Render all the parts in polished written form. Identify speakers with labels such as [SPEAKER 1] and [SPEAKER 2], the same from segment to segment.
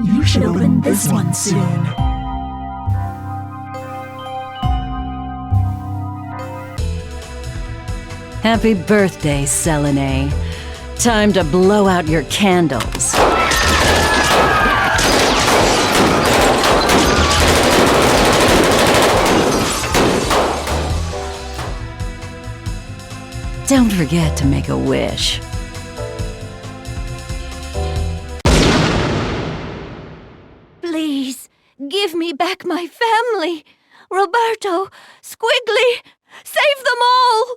[SPEAKER 1] You should open this one soon.
[SPEAKER 2] Happy birthday, Selene. Time to blow out your candles. Don't forget to make a wish.
[SPEAKER 3] Please, give me back my family. Roberto, Squigly, save them all!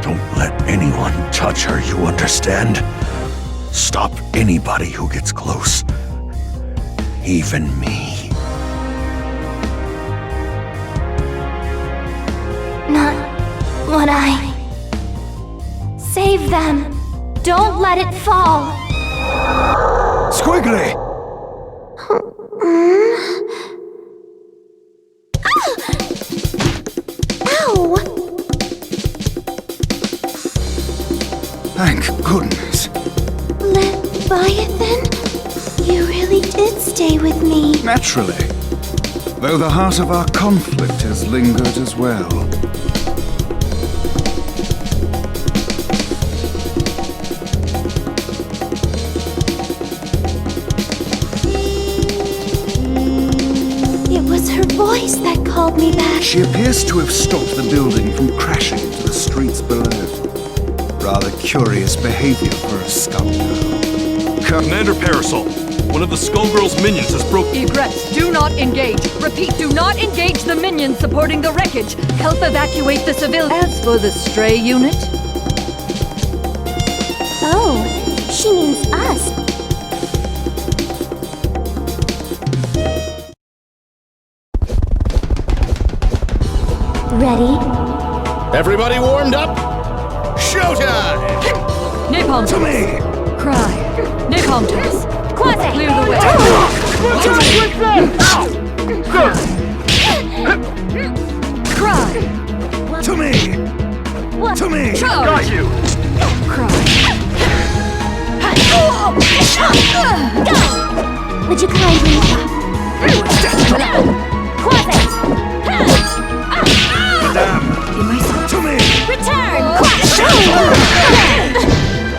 [SPEAKER 4] Don't let anyone touch her, you understand? Stop anybody who gets close. Even me.
[SPEAKER 3] Not what I... Save them! Don't let it fall!
[SPEAKER 4] Squigly!
[SPEAKER 3] Ow!
[SPEAKER 4] Thank goodness.
[SPEAKER 3] Leviathan? You really did stay with me.
[SPEAKER 5] Naturally. Though the heart of our conflict has lingered as well.
[SPEAKER 3] It was her voice that called me back.
[SPEAKER 5] She appears to have stopped the building from crashing into the streets below. Rather curious behavior for a Skullgirl.
[SPEAKER 6] Commander Parasol, one of the Skullgirls' minions has
[SPEAKER 2] Egrets, do not engage. Repeat, do not engage the minions supporting the wreckage. Help evacuate the civilians. As for the stray unit...
[SPEAKER 3] Oh, she means us. Ready?
[SPEAKER 6] Everybody warmed up? Showtime!
[SPEAKER 2] Napalm
[SPEAKER 4] To me!
[SPEAKER 2] Cry. Napalm toss.
[SPEAKER 3] Quasi!
[SPEAKER 2] Clear the way. Cry.
[SPEAKER 4] To me! To me!
[SPEAKER 2] Charge.
[SPEAKER 6] Got you!
[SPEAKER 2] Cry.
[SPEAKER 3] Go! Would you kindly... Quasi!
[SPEAKER 4] To me!
[SPEAKER 3] Return!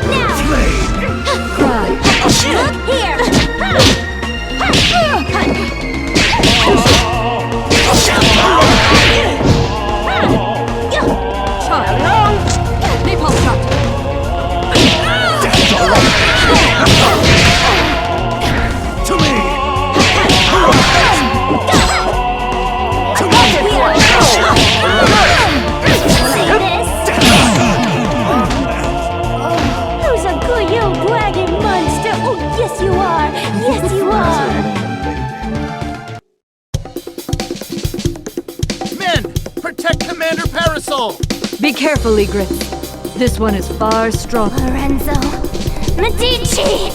[SPEAKER 3] Now!
[SPEAKER 2] Cry.
[SPEAKER 3] Here!
[SPEAKER 2] Child. Napalm shot.
[SPEAKER 4] To me!
[SPEAKER 3] Who's a good you dragon monster? Oh, yes you are! Yes you are!
[SPEAKER 6] Men, protect Commander Parasol!
[SPEAKER 2] Be careful, Egrets. This one is far stronger.
[SPEAKER 3] Lorenzo! Medici!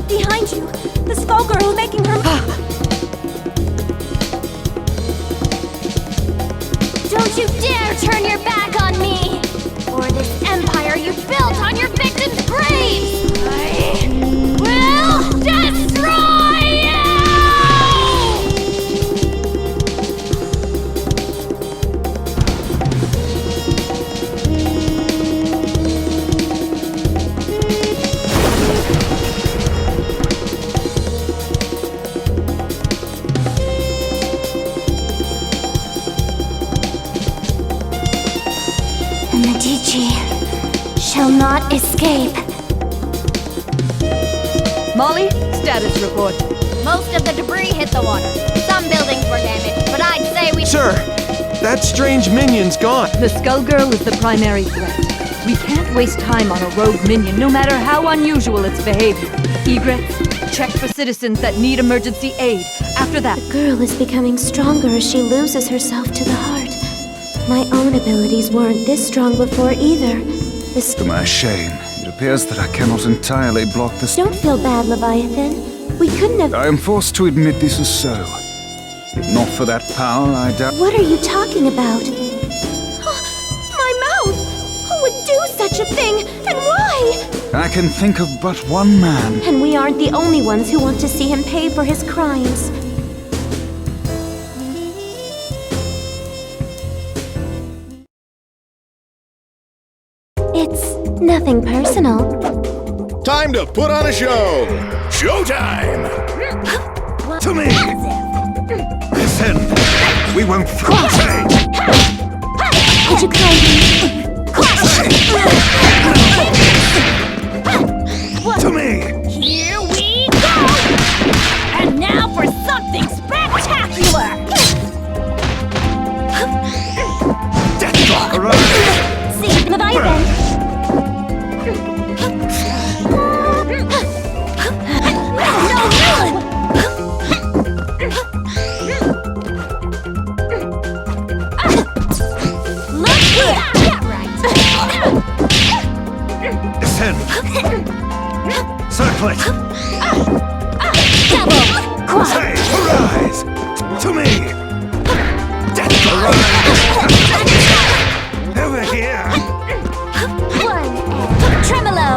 [SPEAKER 3] Behind you! The Skullgirl making her... Don't you dare turn your back on me! Or this empire you built on your victims' graves! I will destroy you! The Medici shall not escape.
[SPEAKER 2] Molly, status report.
[SPEAKER 3] Most of the debris hit the water. Some buildings were damaged, but I'd say we...
[SPEAKER 7] Sir, that strange minion's gone.
[SPEAKER 2] The Skullgirl is the primary threat. We can't waste time on a rogue minion, no matter how unusual its behavior. Egrets, check for citizens that need emergency aid. After that...
[SPEAKER 3] The girl is becoming stronger as she loses herself to the heart. My own abilities weren't this strong before either.
[SPEAKER 5] To my shame, it appears that I cannot entirely block the...
[SPEAKER 3] Don't feel bad, Leviathan.
[SPEAKER 8] We couldn't have...
[SPEAKER 5] I am forced to admit this is so. If not for that power, I doubt...
[SPEAKER 8] What are you talking about? My mouth! Who would do such a thing? And why?
[SPEAKER 5] I can think of but one man.
[SPEAKER 8] And we aren't the only ones who want to see him pay for his crimes. It's nothing personal.
[SPEAKER 9] Time to put on a show! Showtime!
[SPEAKER 4] To me! Listen! We won't
[SPEAKER 8] Could you kindly...
[SPEAKER 4] To me!
[SPEAKER 3] Here we go! And now for something spectacular!
[SPEAKER 4] Deathlock! Right.
[SPEAKER 8] See, Leviathan!
[SPEAKER 4] Descend! Circle it! Say, arise! To me! Deathlock! Over here!
[SPEAKER 8] One, tremolo!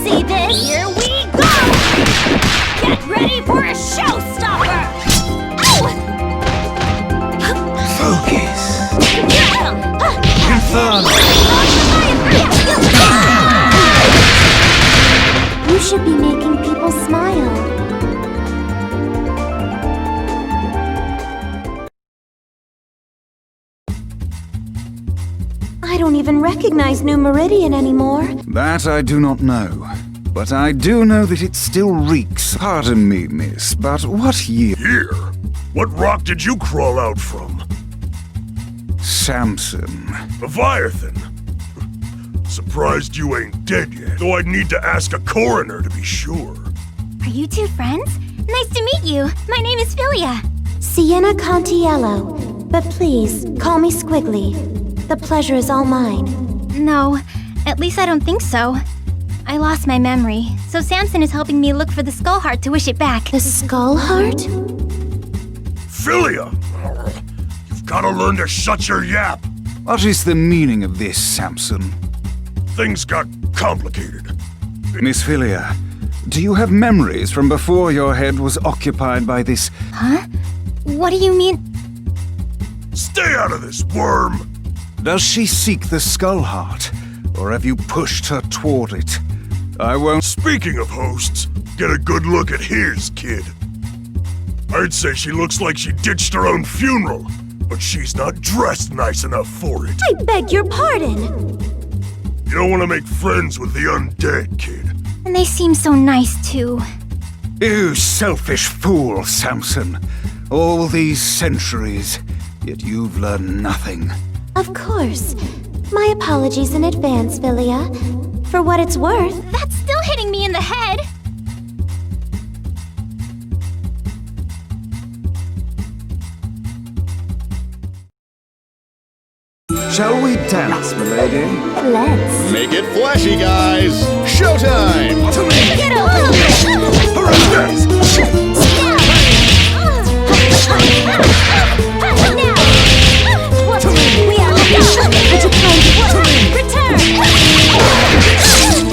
[SPEAKER 8] See this?
[SPEAKER 3] Here we go! Get ready for a showstopper!
[SPEAKER 4] Focus! Inferno!
[SPEAKER 8] You should be making people smile. I don't even recognize New Meridian anymore.
[SPEAKER 5] That I do not know. But I do know that it still reeks. Pardon me, miss, but what year?
[SPEAKER 6] Here? What rock did you crawl out from?
[SPEAKER 5] Samson.
[SPEAKER 6] Leviathan? Surprised you ain't dead yet, though I'd need to ask a coroner to be sure.
[SPEAKER 3] Are you two friends? Nice to meet you. My name is Philia.
[SPEAKER 8] Sienna Contiello. But please, call me Squigly. The pleasure is all mine.
[SPEAKER 3] No, at least I don't think so. I lost my memory, so Samson is helping me look for the skull heart to wish it back.
[SPEAKER 8] The skull heart?
[SPEAKER 6] Philia! You've gotta learn to shut your yap.
[SPEAKER 5] What is the meaning of this, Samson?
[SPEAKER 6] Things got complicated.
[SPEAKER 5] Miss Philia, do you have memories from before your head was occupied by this...
[SPEAKER 3] Huh? What do you mean?
[SPEAKER 6] Stay out of this, worm!
[SPEAKER 5] Does she seek the skull heart? Or have you pushed her toward it? I won't...
[SPEAKER 6] Speaking of hosts, get a good look at his kid. I'd say she looks like she ditched her own funeral, but she's not dressed nice enough for it.
[SPEAKER 8] I beg your pardon.
[SPEAKER 6] You don't want to make friends with the undead, kid.
[SPEAKER 3] And they seem so nice, too.
[SPEAKER 5] You selfish fool, Samson. All these centuries, yet you've learned nothing.
[SPEAKER 8] Of course. My apologies in advance, Philia. For what it's worth.
[SPEAKER 3] That's still hitting me in the head.
[SPEAKER 5] Shall we dance, milady?
[SPEAKER 8] Let's.
[SPEAKER 9] Make it flashy, guys! Showtime!
[SPEAKER 4] To me!
[SPEAKER 3] Get over
[SPEAKER 4] Arise!
[SPEAKER 8] To me. We are go. Would you kindly
[SPEAKER 3] Return!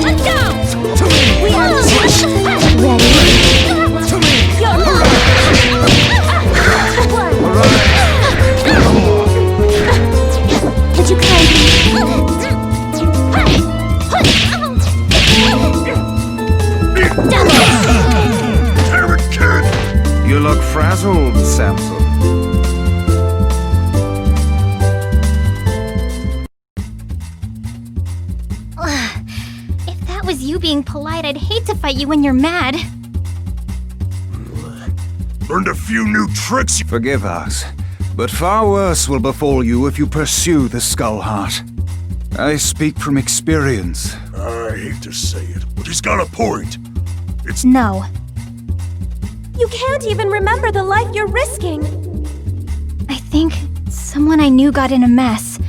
[SPEAKER 3] Let's go!
[SPEAKER 4] To me!
[SPEAKER 8] We are ready.
[SPEAKER 4] To me!
[SPEAKER 8] Would you kindly?
[SPEAKER 6] Damn it, kid!
[SPEAKER 5] You look frazzled, Samson.
[SPEAKER 3] If that was you being polite, I'd hate to fight you when you're mad.
[SPEAKER 6] Learned a few new tricks.
[SPEAKER 5] Forgive us, but far worse will befall you if you pursue the skull heart. I speak from experience.
[SPEAKER 6] I hate to say it, but he's got a point. It's
[SPEAKER 3] No.
[SPEAKER 8] You can't even remember the life you're risking.
[SPEAKER 3] I think someone I knew got in a mess.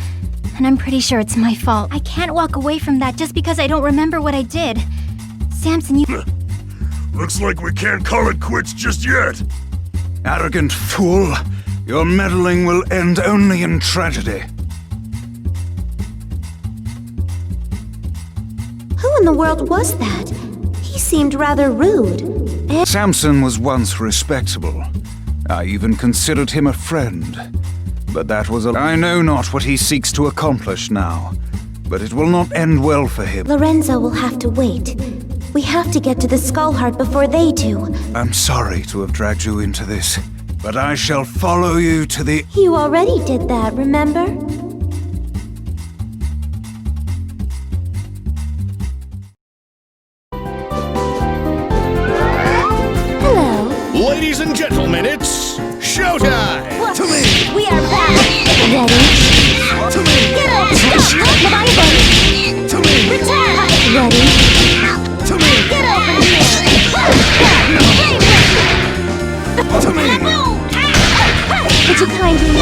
[SPEAKER 8] and I'm pretty sure it's my fault. I can't walk away from that just because I don't remember what I did. Samson, you...
[SPEAKER 6] Looks like we can't call it quits just yet.
[SPEAKER 5] Arrogant fool. Your meddling will end only in tragedy.
[SPEAKER 8] Who in the world was that? He seemed rather rude.
[SPEAKER 5] Samson was once respectable. I even considered him a friend. But that was I know not what he seeks to accomplish now. But it will not end well for him.
[SPEAKER 8] Lorenzo will have to wait. We have to get to the Skullheart before they do.
[SPEAKER 5] I'm sorry to have dragged you into this, but I shall follow you to the...
[SPEAKER 8] You already did that, remember? Hello.
[SPEAKER 9] Ladies and gentlemen, it's showtime!
[SPEAKER 4] To me!
[SPEAKER 8] We are back! Ready?
[SPEAKER 4] To me!
[SPEAKER 8] Get up! Stop! Leviathan!
[SPEAKER 4] To me!
[SPEAKER 8] Return! Ready?
[SPEAKER 4] To me!
[SPEAKER 8] Get over here!
[SPEAKER 4] To me!
[SPEAKER 8] Would you kindly...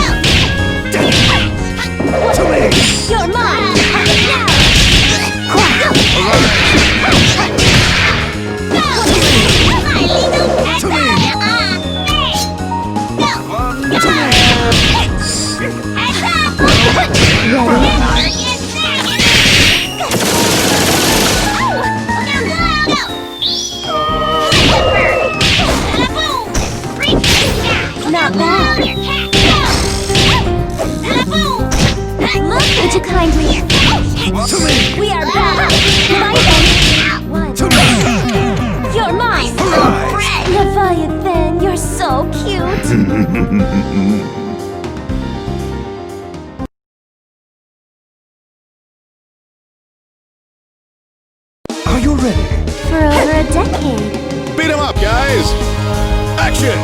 [SPEAKER 4] To me!
[SPEAKER 8] You're mine! Now! Quiet!
[SPEAKER 4] To me!
[SPEAKER 8] Not bad. Would you kindly...
[SPEAKER 4] To me!
[SPEAKER 8] We are back! Leviathan! One.
[SPEAKER 4] To me!
[SPEAKER 8] You're mine! Leviathan, you're so cute!
[SPEAKER 4] Are you ready?
[SPEAKER 8] For over a decade.
[SPEAKER 9] Beat 'em up, guys! Action!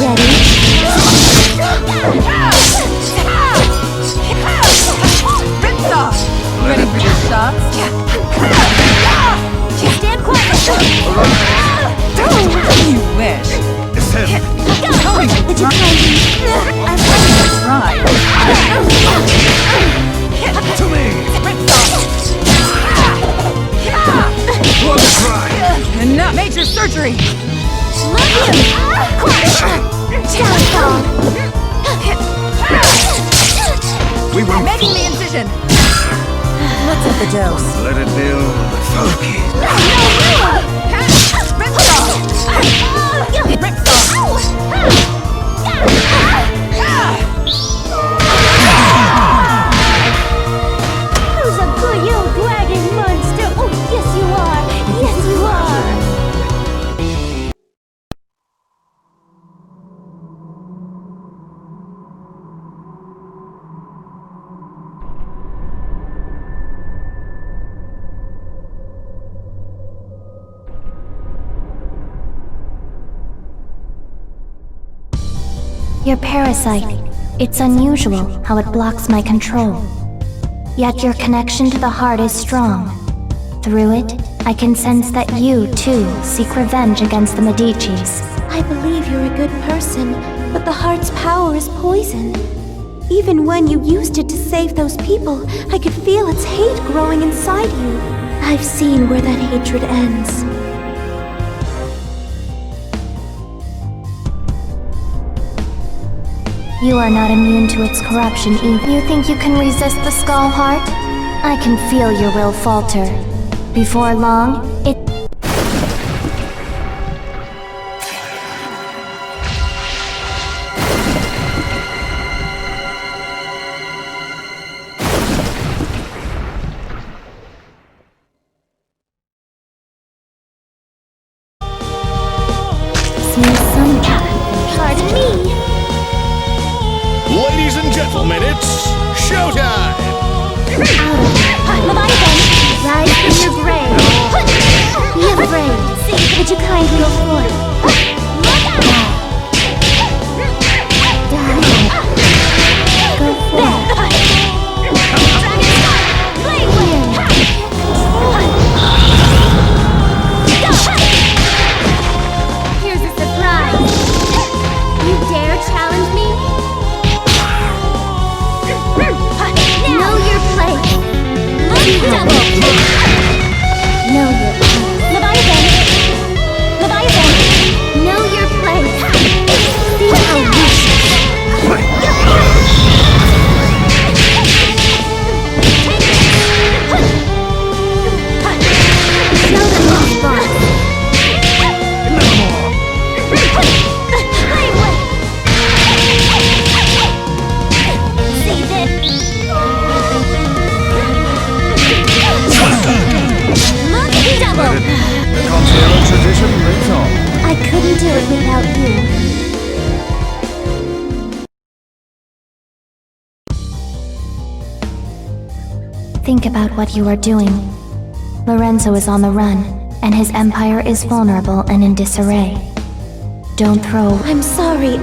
[SPEAKER 8] Ready?
[SPEAKER 2] Ready for your shots?
[SPEAKER 8] Stand quiet!
[SPEAKER 2] You wish.
[SPEAKER 8] Would you kindly...
[SPEAKER 2] Right.
[SPEAKER 4] To me! One try!
[SPEAKER 2] And not major surgery.
[SPEAKER 8] Love you! Downfall!
[SPEAKER 5] We won't
[SPEAKER 2] Making the incision. Let's up the dose.
[SPEAKER 5] let it build.
[SPEAKER 8] Who's a good young dragon monster? Oh, yes you are! Yes you are! Your parasite. It's unusual how it blocks my control. Yet your connection to the heart is strong. Through it, I can sense that you, too, seek revenge against the Medicis. I believe you're a good person, but the heart's power is poison. Even when you used it to save those people, I could feel its hate growing inside you. I've seen where that hatred ends. You are not immune to its corruption either. You think you can resist the Skull Heart? I can feel your will falter. Before long, it... Pardon me!
[SPEAKER 9] Ladies and gentlemen, it's showtime!
[SPEAKER 8] Leviathan, rise from your grave!
[SPEAKER 3] Double! Know your place. Leviathan! Leviathan! Know your place. See how you show them who's boss. See this? Monkey double!
[SPEAKER 5] The Contiero tradition lives on.
[SPEAKER 3] I couldn't do it without you.
[SPEAKER 8] Think about what you are doing. Lorenzo is on the run, and his empire is vulnerable and in disarray. Don't throw...
[SPEAKER 3] I'm sorry,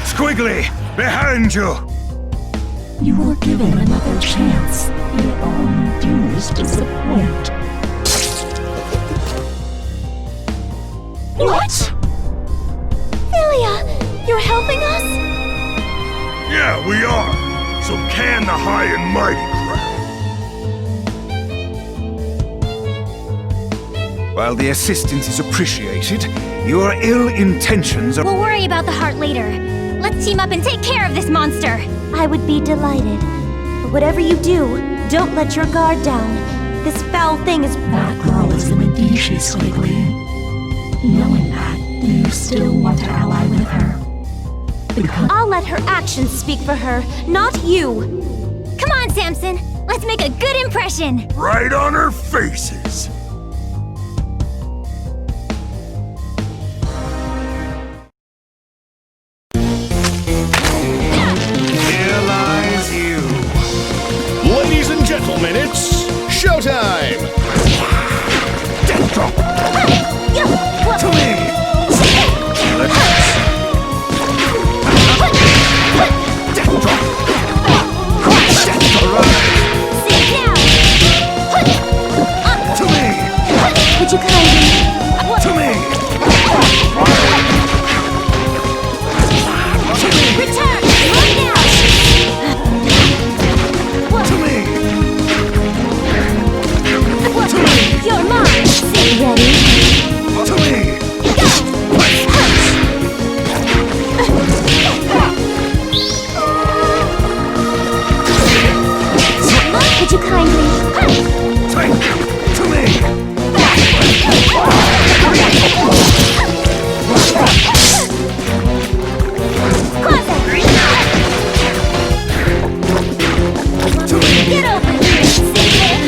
[SPEAKER 5] Squigly, behind you!
[SPEAKER 1] You were given another chance, yet all you do is disappoint.
[SPEAKER 3] What? Philia, you're helping us?
[SPEAKER 6] Yeah, we are. So can the high and mighty crowd.
[SPEAKER 5] While the assistance is appreciated, your ill intentions are...
[SPEAKER 3] We'll worry about the heart later. Let's team up and take care of this monster. I would be delighted. But whatever you do, don't let your guard down. This foul thing is...
[SPEAKER 1] That girl is a Medici, Squigly. Knowing that, do you still want to ally with her? Because
[SPEAKER 3] I'll let her actions speak for her, not you. Come on, Samson. Let's make a good impression.
[SPEAKER 6] Right on her faces.
[SPEAKER 5] Here lies you.
[SPEAKER 9] Ladies and gentlemen, it's showtime!
[SPEAKER 5] Death drop! To me! Death drop!
[SPEAKER 3] Sit down.
[SPEAKER 5] To me!
[SPEAKER 3] Would you kindly...
[SPEAKER 5] To me!
[SPEAKER 3] Return! Right now!
[SPEAKER 5] To me!
[SPEAKER 3] You're mine! Say ready?
[SPEAKER 5] To me!
[SPEAKER 3] Would you kindly...
[SPEAKER 5] To me!
[SPEAKER 3] Get over here, Satan!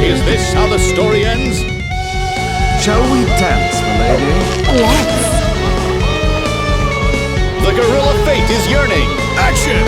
[SPEAKER 9] Is this how the story ends?
[SPEAKER 5] Shall we dance, milady?
[SPEAKER 3] Let's.
[SPEAKER 9] The gorilla fate is yearning. Action!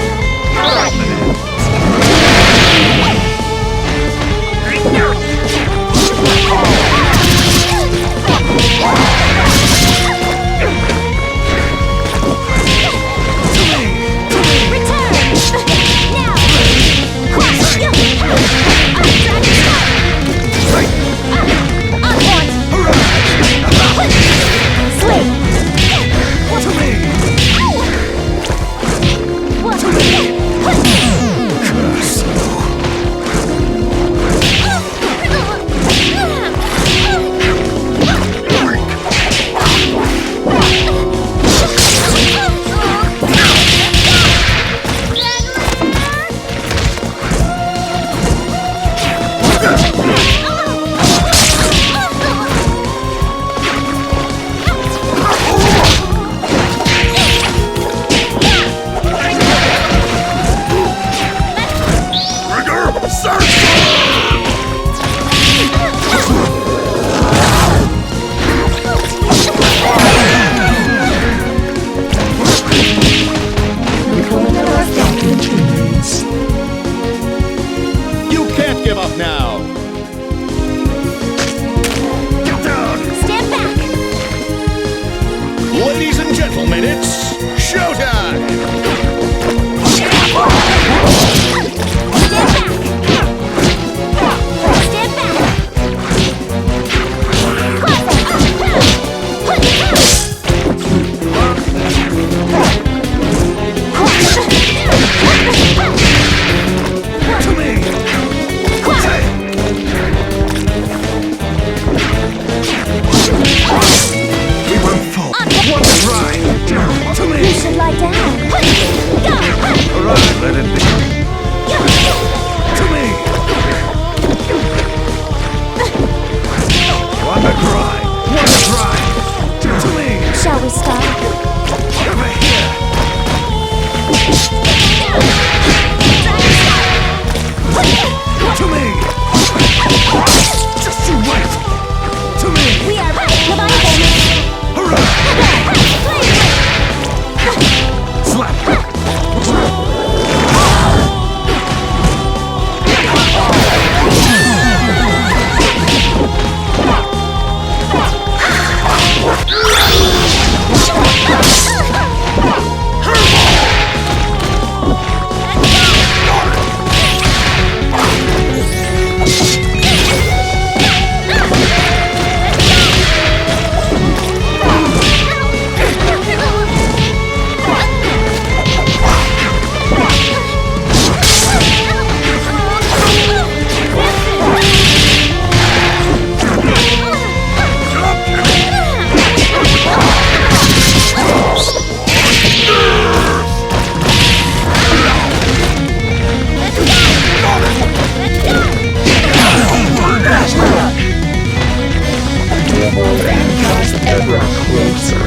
[SPEAKER 1] just ever closer.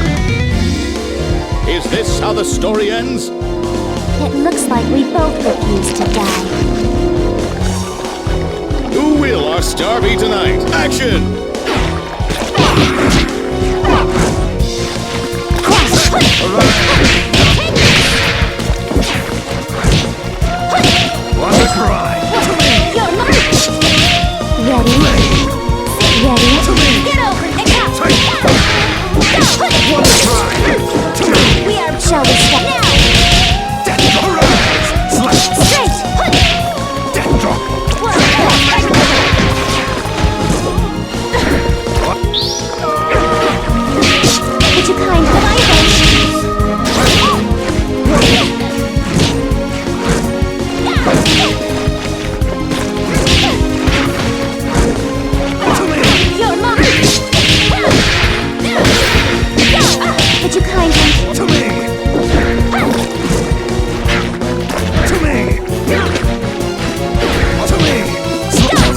[SPEAKER 9] Is this how the story ends?
[SPEAKER 8] It looks like we both refuse to die.
[SPEAKER 9] Who will our star be tonight? Action!
[SPEAKER 4] Wanna cry?
[SPEAKER 8] Ready?
[SPEAKER 3] Get over it!
[SPEAKER 4] Wanna cry?
[SPEAKER 3] We are
[SPEAKER 8] Shall we stop now?
[SPEAKER 3] straight!
[SPEAKER 4] Death drop!
[SPEAKER 8] Would you kind of
[SPEAKER 3] You're mine!
[SPEAKER 8] Would you kind of
[SPEAKER 4] To me! To me! To me!
[SPEAKER 3] Stand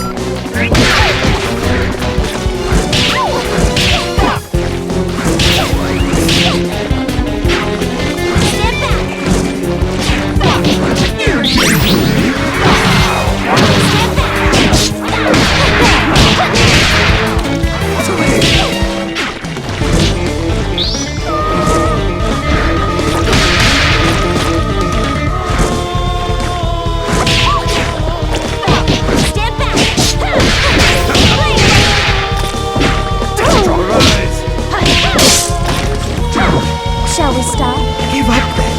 [SPEAKER 8] Shall we stop?
[SPEAKER 4] Give up then!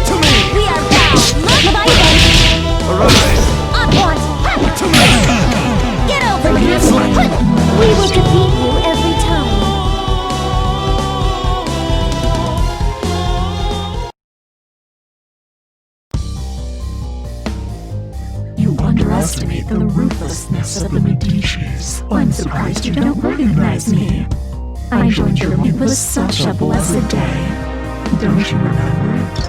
[SPEAKER 4] To me!
[SPEAKER 3] We are bound!
[SPEAKER 4] Arise!
[SPEAKER 3] Up once!
[SPEAKER 4] To me!
[SPEAKER 3] Get over it!
[SPEAKER 8] We will defeat you every time.
[SPEAKER 1] You underestimate the ruthlessness of the Medici's. I'm surprised you don't recognize me. I joined your life was such a blessed day. Don't you remember it?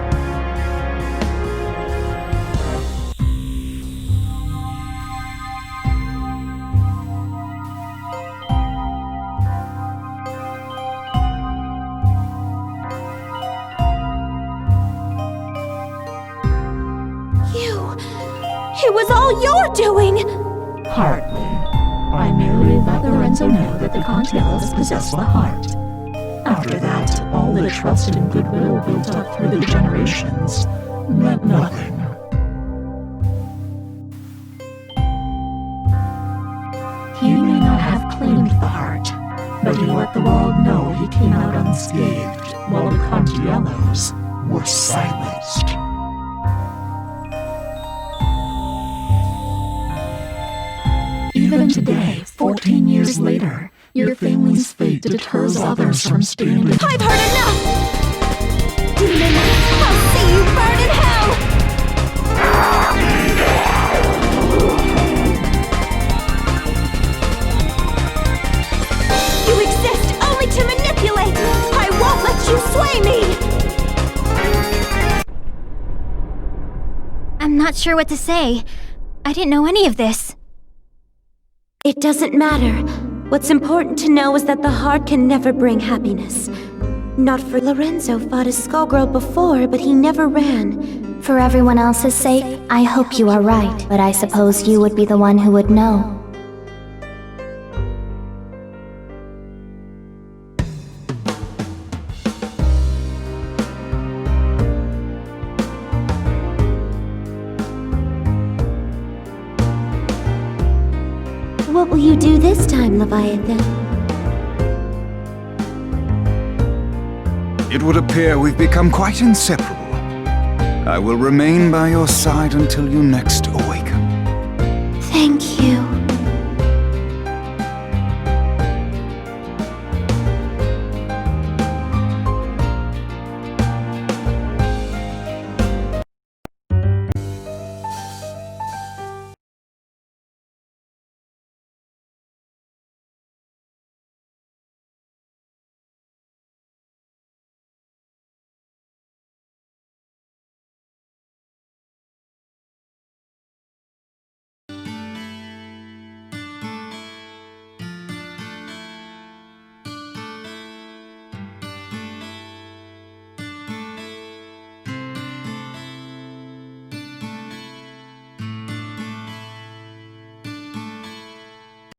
[SPEAKER 3] It was all your doing!
[SPEAKER 1] Hardly. I merely let Lorenzo know that the Continentals possess the heart. After that, all the trust and goodwill built up through the generations meant nothing. He may not have claimed the heart, but he let the world know he came out unscathed, while the Continentals were silenced. Even today, 14 years later, your family's fate deters others from staying with
[SPEAKER 3] I've heard enough! Demon, I'll see you burn in hell! You exist only to manipulate! I won't let you sway me! I'm not sure what to say. I didn't know any of this.
[SPEAKER 10] It doesn't matter. What's important to know is that the heart can never bring happiness. Not for Lorenzo fought a Skullgirl before, but he never ran.
[SPEAKER 8] For everyone else's sake, I hope you are right, but I suppose you would be the one who would know.
[SPEAKER 10] What will you do this time, Leviathan?
[SPEAKER 5] It would appear we've become quite inseparable. I will remain by your side until you next awaken.
[SPEAKER 10] Thank you.